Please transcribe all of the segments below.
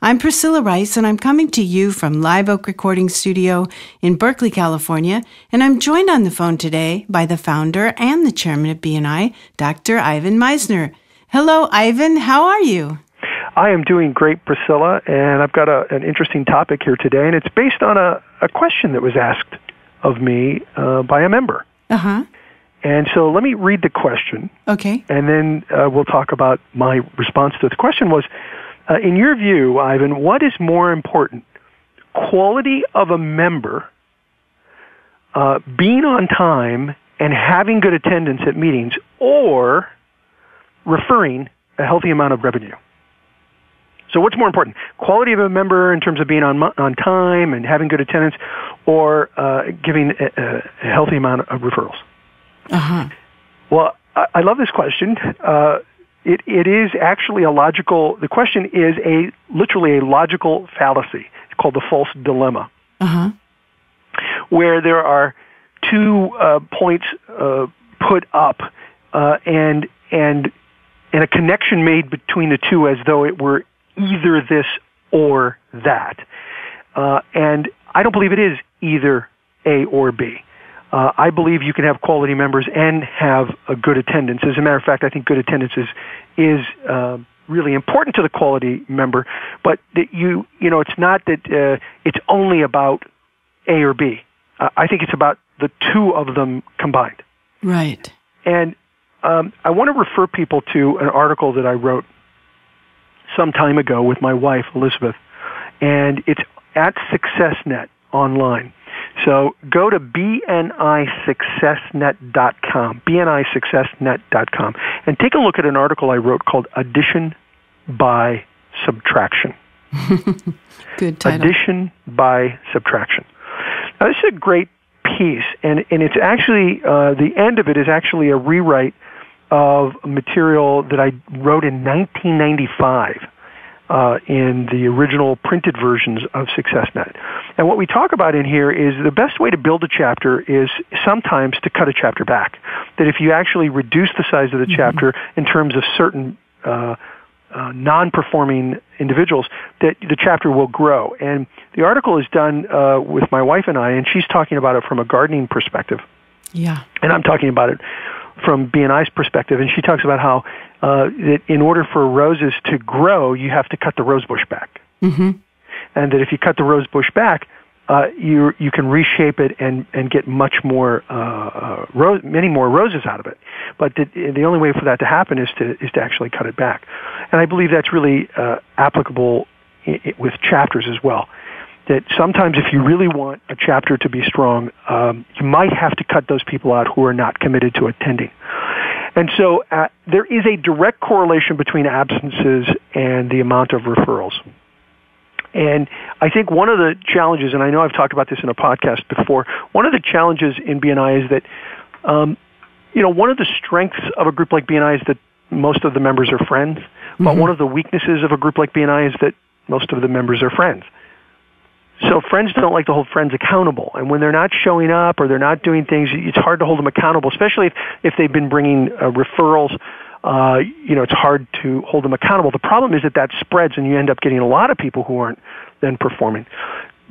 I'm Priscilla Rice, and I'm coming to you from Live Oak Recording Studio in Berkeley, California, and I'm joined on the phone today by the founder and the chairman of BNI, Dr. Ivan Misner. Hello, Ivan. How are you? I am doing great, Priscilla, and I've got an interesting topic here today, and it's based on a question that was asked of me by a member. Uh-huh. And so let me read the question. Okay. And then we'll talk about my response to it. The question was, in your view, Ivan, what is more important, quality of a member, being on time and having good attendance at meetings, or referring a healthy amount of revenue? So what's more important, quality of a member in terms of being on time and having good attendance, or giving a healthy amount of referrals? Uh-huh. Well, I love this question. It is actually the question is literally a logical fallacy. It's called the false dilemma. Uh-huh. Where there are 2 points put up and a connection made between the two as though it were either this or that. And I don't believe it is either A or B. I believe you can have quality members and have a good attendance. As a matter of fact, I think good attendance is really important to the quality member. But that it's not that it's only about A or B. I think it's about the 2 of them combined. Right. And I want to refer people to an article that I wrote some time ago with my wife, Elizabeth, and it's at SuccessNet online. So go to BNISuccessNet.com, BNISuccessNet.com, and take a look at an article I wrote called Addition by Subtraction. Good title. Addition by Subtraction. Now, this is a great piece, and it's actually, the end of it is actually a rewrite of material that I wrote in 1995. In the original printed versions of SuccessNet. And what we talk about in here is the best way to build a chapter is sometimes to cut a chapter back. That if you actually reduce the size of the chapter in terms of certain non-performing individuals, that the chapter will grow. And the article is done with my wife and I, and she's talking about it from a gardening perspective. Yeah. And I'm talking about it from BNI's perspective, and she talks about how that in order for roses to grow, you have to cut the rose bush back. Mm-hmm. And that if you cut the rose bush back, you can reshape it and get much more many more roses out of it. But the only way for that to happen is to actually cut it back. And I believe that's really applicable with chapters as well. That sometimes if you really want a chapter to be strong, you might have to cut those people out who are not committed to attending. And so there is a direct correlation between absences and the amount of referrals. And I think one of the challenges, and I know I've talked about this in a podcast before, one of the challenges in BNI is that, one of the strengths of a group like BNI is that most of the members are friends, but one of the weaknesses of a group like BNI is that most of the members are friends. So friends don't like to hold friends accountable. And when they're not showing up or they're not doing things, it's hard to hold them accountable, especially if they've been bringing referrals. It's hard to hold them accountable. The problem is that spreads and you end up getting a lot of people who aren't then performing.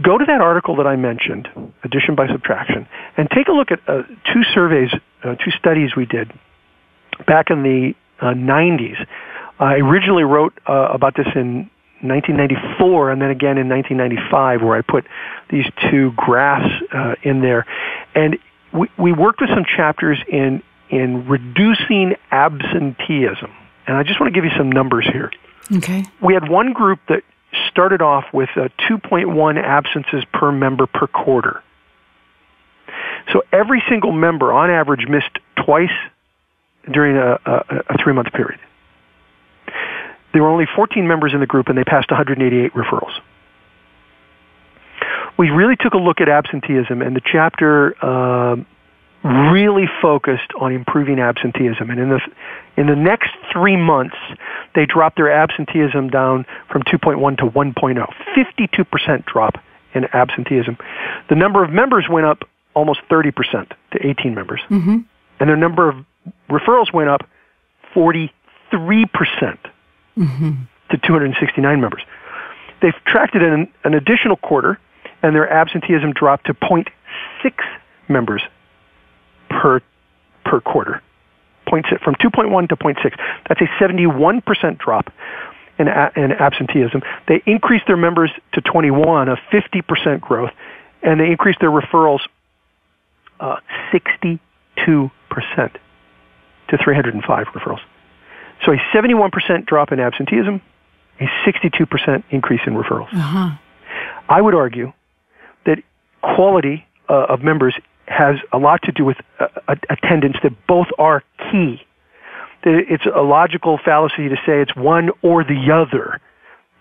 Go to that article that I mentioned, Addition by Subtraction, and take a look at 2 surveys, 2 studies we did back in the 90s. I originally wrote about this in 1994 and then again in 1995, where I put these 2 graphs in there. And we worked with some chapters in reducing absenteeism. And I just want to give you some numbers here. Okay. We had one group that started off with 2.1 absences per member per quarter. So every single member, on average, missed twice during a 3-month period. There were only 14 members in the group, and they passed 188 referrals. We really took a look at absenteeism, and the chapter really focused on improving absenteeism. And in the next 3 months, they dropped their absenteeism down from 2.1 to 1.0, 52% drop in absenteeism. The number of members went up almost 30% to 18 members. Mm-hmm. And their number of referrals went up 43%. Mm-hmm. To 269 members. They've tracked it in an additional quarter, and their absenteeism dropped to 0.6 members per quarter. From 2.1 to 0.6. That's a 71% drop in absenteeism. They increased their members to 21, a 50% growth, and they increased their referrals 62% to 305 referrals. So a 71% drop in absenteeism, a 62% increase in referrals. Uh-huh. I would argue that quality of members has a lot to do with attendance, that both are key. It's a logical fallacy to say it's one or the other,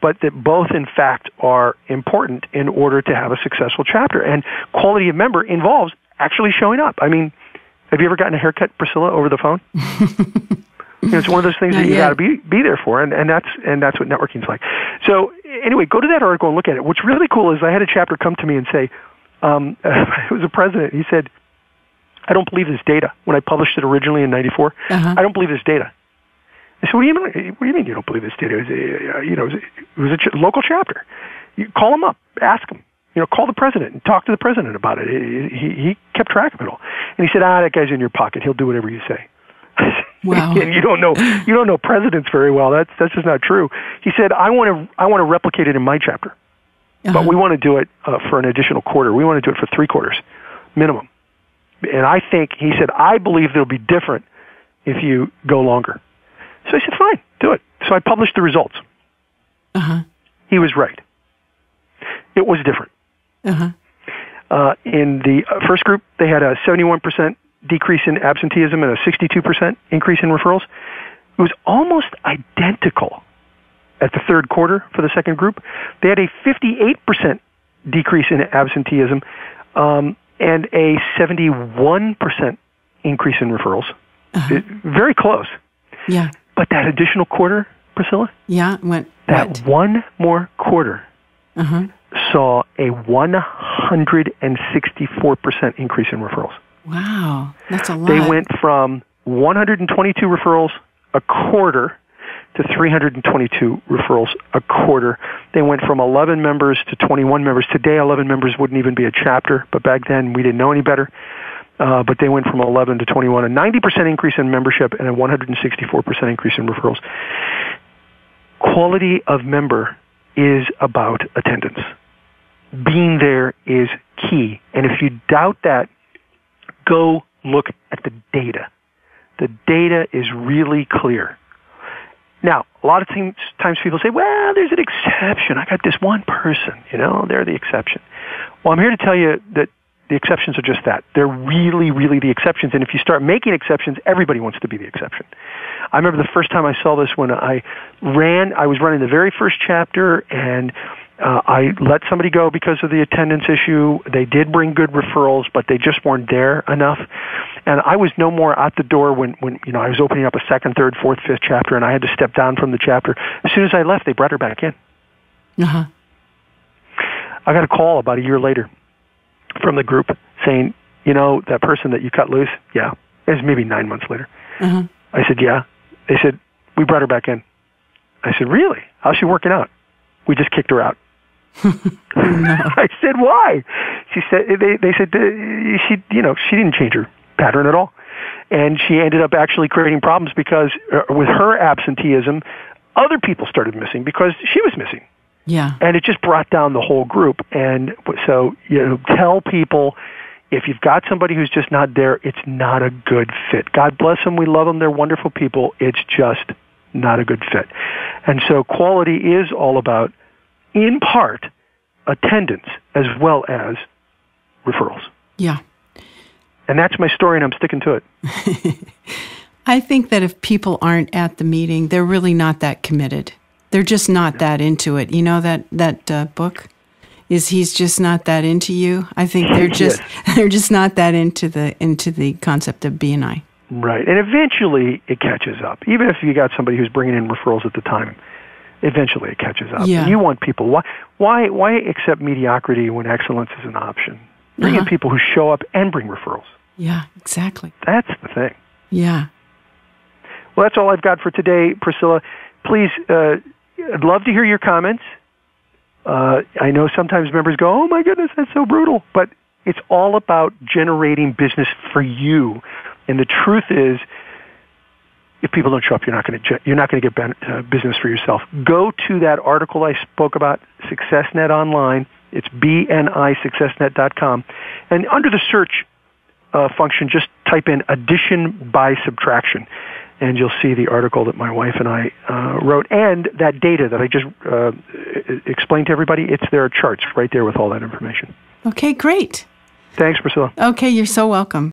but that both, in fact, are important in order to have a successful chapter. And quality of member involves actually showing up. I mean, have you ever gotten a haircut, Priscilla, over the phone? It's one of those things that you got to be there for, and that's what networking's like. So anyway, go to that article and look at it. What's really cool is I had a chapter come to me and say, it was a president. He said, "I don't believe this data." When I published it originally in '94, I don't believe this data. I said, "What do you mean? What do you mean you don't believe this data?" It was a local chapter. You call him up, ask him. Call the president and talk to the president about it. He kept track of it all, and he said, "That guy's in your pocket. He'll do whatever you say." Wow. And you don't know presidents very well. That's just not true. He said, I want to replicate it in my chapter, but we want to do it for an additional quarter. We want to do it for 3 quarters minimum. And I think, he said, I believe it'll be different if you go longer. So I said, fine, do it. So I published the results. He was right. It was different. In the first group, they had a 71% decrease in absenteeism and a 62% increase in referrals. It was almost identical at the third quarter for the second group. They had a 58% decrease in absenteeism and a 71% increase in referrals. Very close. Yeah. But that additional quarter, Priscilla? Yeah. One more quarter saw a 164% increase in referrals. Wow, that's a lot. They went from 122 referrals a quarter to 322 referrals a quarter. They went from 11 members to 21 members. Today, 11 members wouldn't even be a chapter, but back then we didn't know any better. But they went from 11 to 21, a 90% increase in membership and a 164% increase in referrals. Quality of member is about attendance. Being there is key. And if you doubt that, go look at the data. The data is really clear. Now, a lot of times people say, well, there's an exception. I got this one person, they're the exception. Well, I'm here to tell you that the exceptions are just that. They're really, really the exceptions. And if you start making exceptions, everybody wants to be the exception. I remember the first time I saw this when I was running the very first chapter, and I let somebody go because of the attendance issue. They did bring good referrals, but they just weren't there enough. And I was no more at the door when I was opening up a second, third, fourth, fifth chapter, and I had to step down from the chapter. As soon as I left, they brought her back in. I got a call about a year later from the group saying, that person that you cut loose? Yeah. It was maybe 9 months later. I said, yeah. They said, we brought her back in. I said, really? How's she working out? We just kicked her out. I said, why? She said, they said she didn't change her pattern at all. And she ended up actually creating problems because with her absenteeism, other people started missing because she was missing. Yeah. And it just brought down the whole group. And so, tell people, if you've got somebody who's just not there, it's not a good fit. God bless them. We love them. They're wonderful people. It's just not a good fit. And so quality is all about, in part, attendance as well as referrals. Yeah. And that's my story, and I'm sticking to it. I think that if people aren't at the meeting, they're really not that committed. They're just not that into it. You know that book? He's just not that into you? I think they're just they're just not that into the concept of BNI. Right. And eventually it catches up. Even if you got somebody who's bringing in referrals at the time, eventually it catches up. Yeah. And you want people. Why accept mediocrity when excellence is an option? Bring in people who show up and bring referrals. Yeah, exactly. That's the thing. Yeah. Well, that's all I've got for today, Priscilla. Please, I'd love to hear your comments. I know sometimes members go, "Oh my goodness, that's so brutal," but it's all about generating business for you. And the truth is, if people don't show up, you're not going to get business for yourself. Go to that article I spoke about, SuccessNet Online. It's BNISuccessNet.com, and under the search function, just type in Addition by Subtraction, and you'll see the article that my wife and I wrote, and that data that I just explained to everybody. There are charts right there with all that information. Okay, great. Thanks, Priscilla. Okay, you're so welcome.